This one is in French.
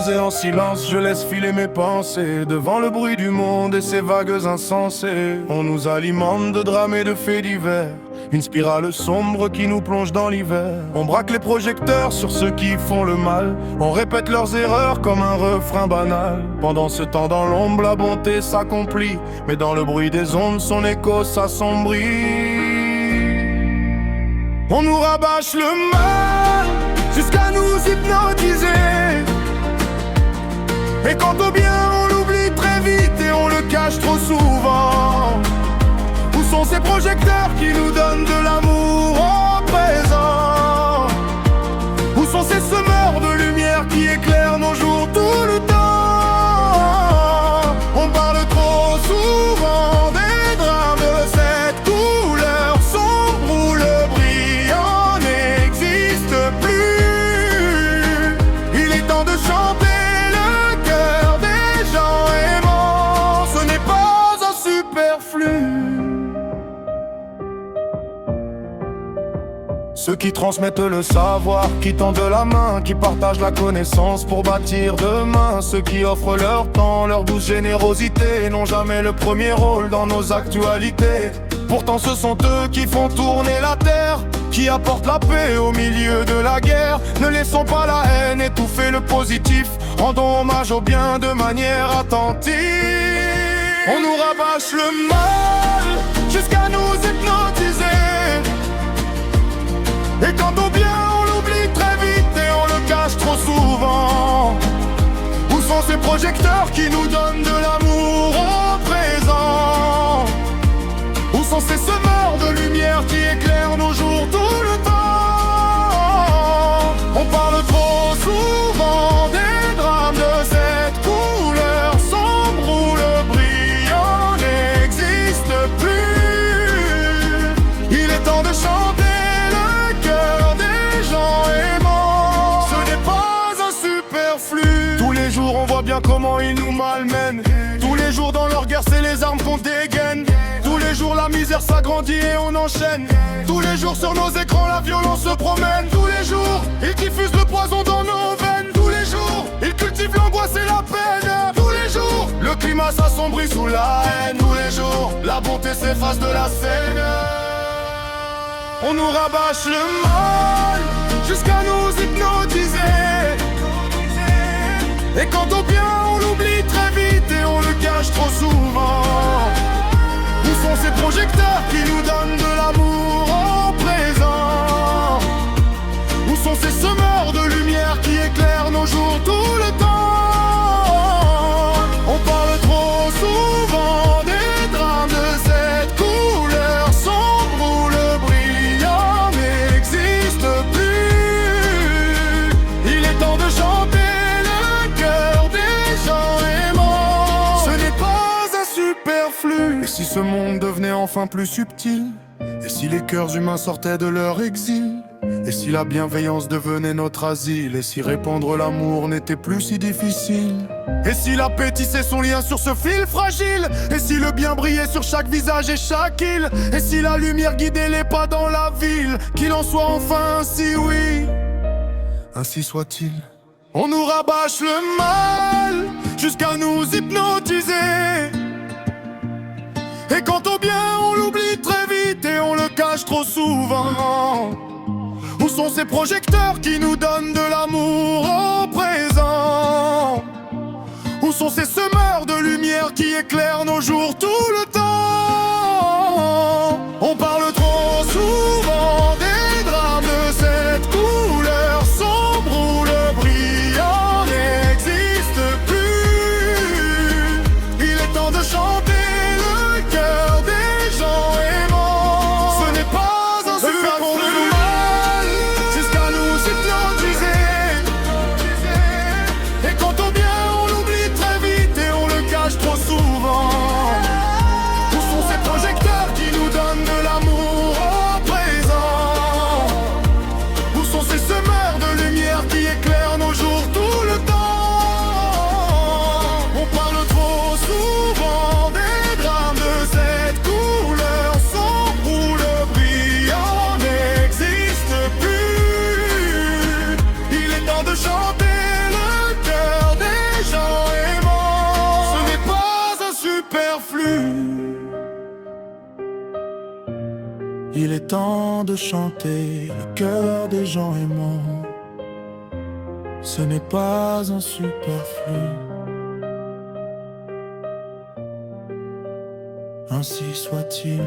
Posé en silence, je laisse filer mes pensées devant le bruit du monde et ses vagues insensées. On nous alimente de drames et de faits divers, une spirale sombre qui nous plonge dans l'hiver. On braque les projecteurs sur ceux qui font le mal, on répète leurs erreurs comme un refrain banal. Pendant ce temps dans l'ombre, la bonté s'accomplit, mais dans le bruit des ondes, son écho s'assombrit. On nous rabâche le mal jusqu'à nous hypnotiser, et quant au bien on l'oublie très vite et on le cache trop souvent. Où sont ces projecteurs qui nous donnent de l'amour au présent? Où sont ces semeurs de lumière qui éclairent nos jours tout le temps? On parle trop souvent des drames de cette couleur sombre où le brillant n'existe plus. Il est temps de chanter le cœur des gens aimants, ce n'est pas un superflu. Ceux qui transmettent le savoir, qui tendent la main, qui partagent la connaissance pour bâtir demain. Ceux qui offrent leur temps, leur douce générosité, n'ont jamais le premier rôle dans nos actualités. Pourtant ce sont eux qui font tourner la terre, qui apportent la paix au milieu de la guerre. Ne laissons pas la haine étouffer le positif, rendons hommage au bien de manière attentive. On nous rabâche le mal jusqu'à nous hypnotiser, et quant au bien on l'oublie très vite et on le cache trop souvent. Où sont ces projecteurs qui nous donnent de l'amour au présent? Où sont ces semeurs de lumière qui éclairent nos jours tout le temps? On parle trop souvent des drames de cette couleur sombre où le brillant n'existe plus. Il est temps de chanter on voit bien comment ils nous malmènent. Tous les jours dans leur guerre c'est les armes qu'on dégaine. Tous les jours la misère s'agrandit et on enchaîne. Tous les jours sur nos écrans la violence se promène. Tous les jours ils diffusent le poison dans nos veines. Tous les jours ils cultivent l'angoisse et la peine. Tous les jours le climat s'assombrit sous la haine. Tous les jours la bonté s'efface de la scène. On nous rabâche le mal jusqu'à nous hypnotiser, et quant au bien on l'oublie très vite et on le cache trop souvent. Où sont ces projecteurs qui nous donnent de l'amour au présent? Où sont ces semeurs de lumière qui éclairent nos jours tout le temps? On parle trop souvent des drames de cette couleur sombre où le brillant n'existe plus. Il est temps de chanter et si ce monde devenait enfin plus subtil, et si les cœurs humains sortaient de leur exil, et si la bienveillance devenait notre asile, et si répandre l'amour n'était plus si difficile, et si la paix tissait son lien sur ce fil fragile, et si le bien brillait sur chaque visage et chaque île, et si la lumière guidait les pas dans la ville, qu'il en soit enfin ainsi, oui, ainsi soit-il. On nous rabâche le mal jusqu'à nous hypnotiser, et quant au bien on l'oublie très vite et on le cache trop souvent. Où sont ces projecteurs qui nous donnent de l'amour au présent? Où sont ces semeurs de lumière qui éclairent nos jours tout le temps? On parle trop souvent des drames de cette couleur sombre où le brillant n'existe plus. Il est temps de chanter des gens aimants. Ce n'est pas un superflu mal jusqu'à nous hypnotiser, et quant au bien on l'oublie très vite et on le cache trop souvent. Où sont ces projecteurs qui nous donnent de l'amour au présent? Où sont ces semeurs de lumière qui éclairent nos jours tout le temps? On parle trop souvent temps de chanter le cœur des gens aimants. Ce n'est pas un superflu. Ainsi soit-il.